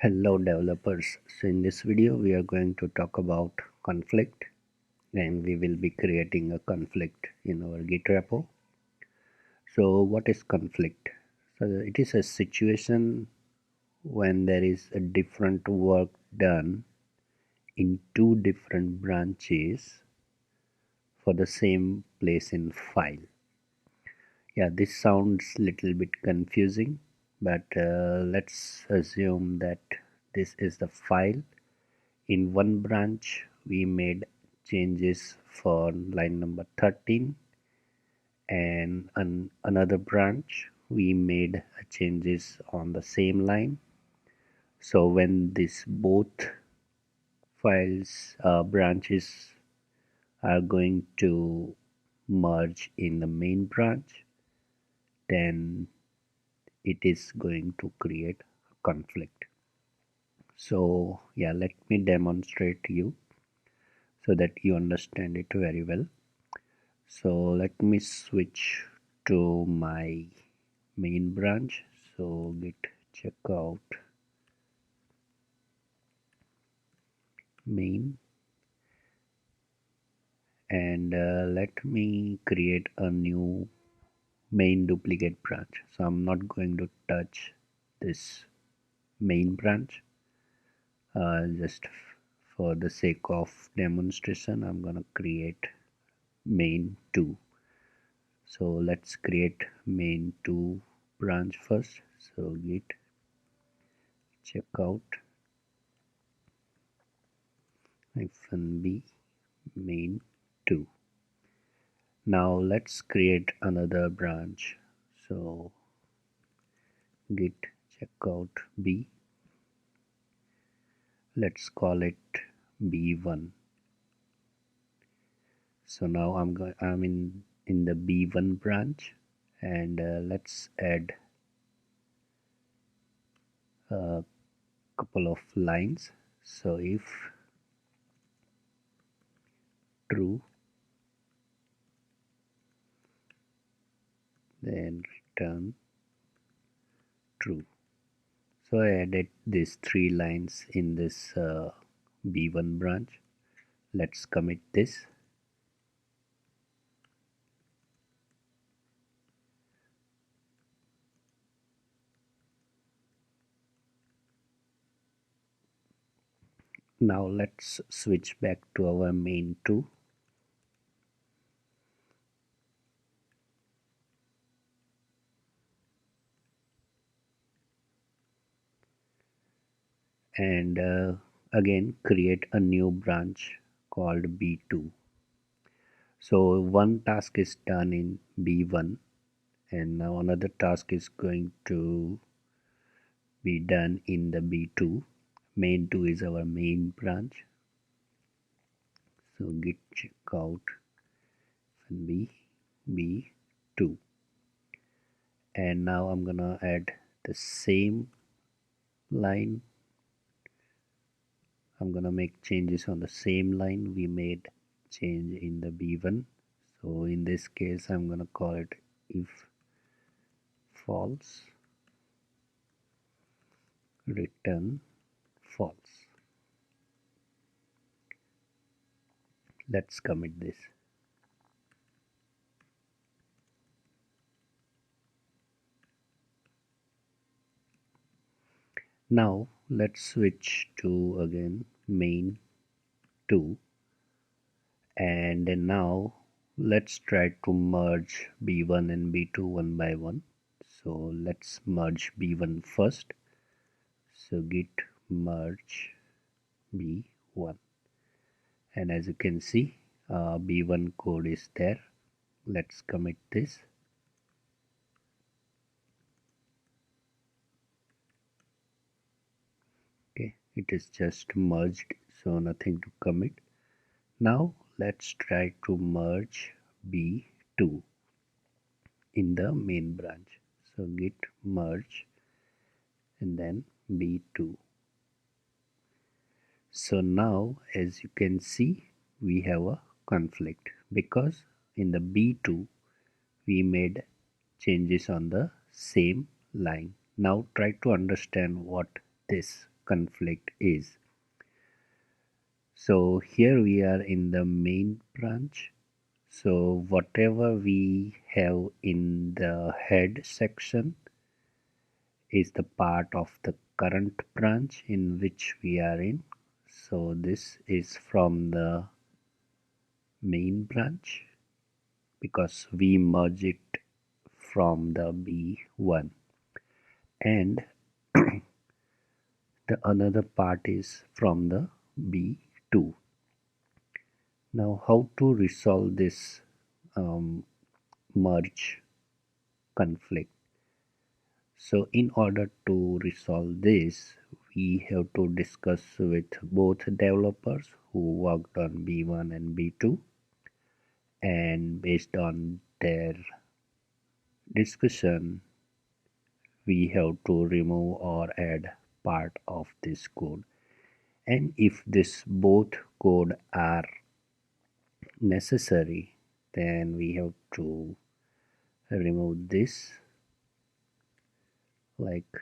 Hello developers. So in this video we are going to talk about conflict, and we will be creating a conflict in our Git repo. So what is conflict? So it is a situation when there is a different work done in two different branches for the same place in file. Yeah, this sounds little bit confusing, but let's assume that this is the file. In one branch we made changes for line number 13, and on another branch we made changes on the same line. So when these both files branches are going to merge in the main branch, then it is going to create a conflict. So yeah, let me demonstrate you so that you understand it very well. So let me switch to my main branch. So git checkout main, and let me create a new main duplicate branch. So I'm not going to touch this main branch, just for the sake of demonstration I'm gonna create main 2. So let's create main 2 branch first. So git checkout -b main 2. Now let's create another branch. So git checkout b, let's call it b1. So now I'm in the b1 branch, and let's add a couple of lines. So if true, then return true. So I added these 3 lines in this b1 branch. Let's commit this. Now let's switch back to our main 2. And again create a new branch called b2. So one task is done in b1, and now another task is going to be done in the b2. Main 2 is our main branch. So git checkout b2, and now I'm gonna add the same line. I'm gonna make changes on the same line we made change in the b1. So in this case I'm gonna call it if false, return false. Let's commit this. Now let's switch to again main 2, and then now let's try to merge b1 and b2 one by one. So let's merge b1 first. So git merge b1, and as you can see b1 code is there. Let's commit this. Okay, it is just merged, so nothing to commit. Now let's try to merge b2 in the main branch. So git merge and then b2. So now as you can see we have a conflict, because in the b2 we made changes on the same line. Now try to understand what this conflict is. So here we are in the main branch. So whatever we have in the head section is the part of the current branch in which we are in. So this is from the main branch because we merge it from the B1, and the another part is from the B2. Now how to resolve this merge conflict? So in order to resolve this, we have to discuss with both developers who worked on B1 and B2, and based on their discussion, we have to remove or add part of this code. And if this both code are necessary, then we have to remove this like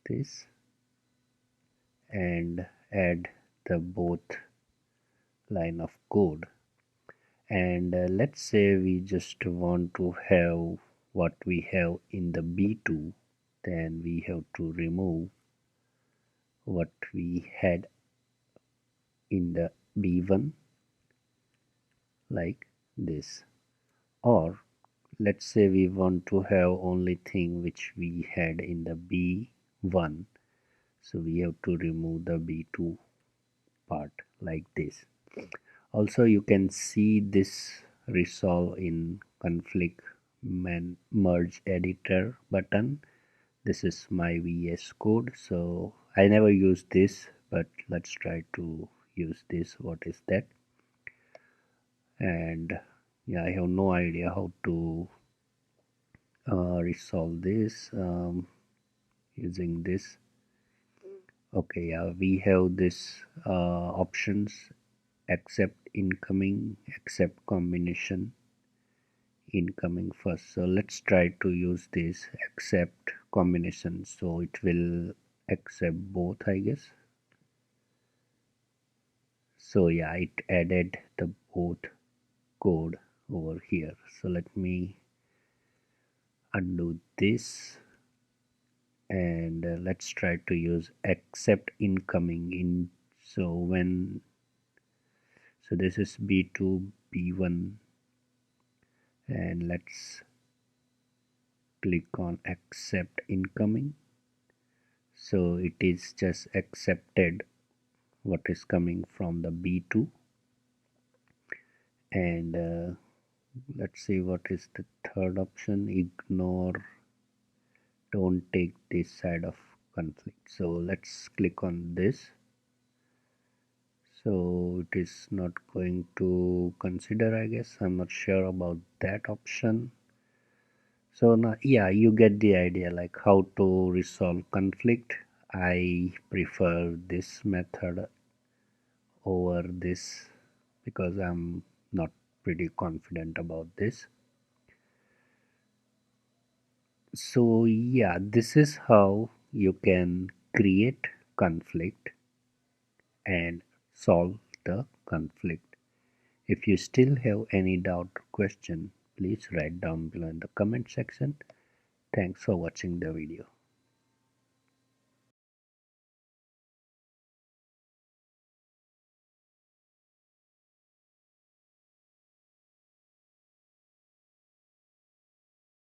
this and add the both line of code. And let's say we just want to have what we have in the B2, then we have to remove what we had in the B1 like this. Or let's say we want to have only thing which we had in the B1, so we have to remove the B2 part like this. Also you can see this resolve in conflict merge editor button. This is my VS code, so I never use this, but let's try to use this. What is that? And yeah, I have no idea how to resolve this using this. Okay, yeah, we have this options: accept incoming, accept combination, incoming first. So let's try to use this accept combination, so it will accept both, I guess. So yeah, it added the both code over here. So let me undo this, and let's try to use accept incoming in. So when, so this is B2 B1, and let's click on accept incoming. So it is just accepted what is coming from the B2. And let's see what is the third option: ignore, don't take this side of conflict. So let's click on this. So it is not going to consider, I guess. I'm not sure about that option. So now, yeah, you get the idea, like how to resolve conflict. I prefer this method over this because I'm not pretty confident about this. So yeah, this is how you can create conflict and solve the conflict. If you still have any doubt or question, please write down below in the comment section. Thanks for watching the video.